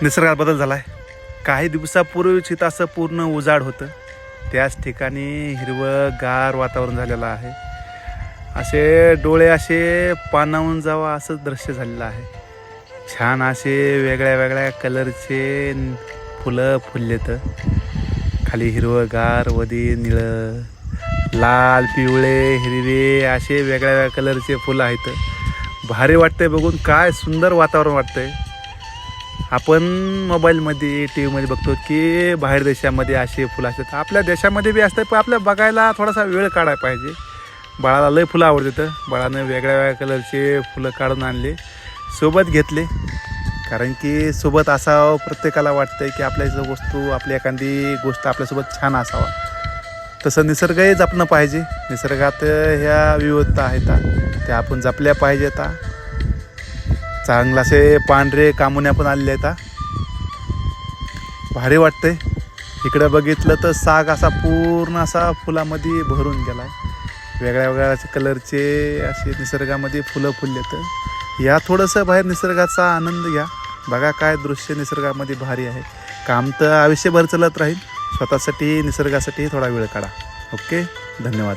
निसर्गात बदल झाला आहे. काही दिवसापूर्वीच इथं असं पूर्ण उजाड होतं, त्याच ठिकाणी हिरवंगार वातावरण झालेलं आहे. असे डोळे असे पाणावून जावं असं दृश्य झालेलं आहे. छान असे वेगळ्या वेगळ्या कलरचे फुलं फुललेत. खाली हिरवंगार, वधी निळं, लाल, पिवळे, हिरवे असे वेगळ्या वेगळ्या कलरचे फुलं आहेत. भारी वाटतंय बघून, काय सुंदर वातावरण वाटतंय. आपण मोबाईलमध्ये टी व्हीमध्ये बघतो की बाहेर देशामध्ये असे फुलं असतात, आपल्या देशामध्ये बी असतात, पण आपल्या बघायला थोडासा वेळ काढायला पाहिजे. बाळाला लय फुलं आवडतात. बाळानं वेगळ्या वेगळ्या कलरचे फुलं काढून आणले, सोबत घेतले. कारण की सोबत असावं प्रत्येकाला वाटतंय की आपल्या वस्तू, आपली एखादी गोष्ट आपल्यासोबत छान असावा. तसं निसर्गही जपणं पाहिजे. निसर्गात ह्या विविधता आहेत त्या आपण जपल्या पाहिजेत. चांगलं असे पांढरे कामुन्या पण आलेले आहेत. भारी वाटतंय. इकडं बघितलं तर साग असा पूर्ण असा फुलामध्ये भरून गेला आहे. वेगळ्या वेगळ्या कलरचे असे निसर्गामध्ये फुलं फुललेत. या थोडंसं बाहेर निसर्गाचा आनंद घ्या. बघा काय दृश्य निसर्गामध्ये भारी आहे. काम तर आयुष्यभर चालत राहील, स्वतःसाठी निसर्गासाठी थोडा वेळ काढा. ओके, धन्यवाद.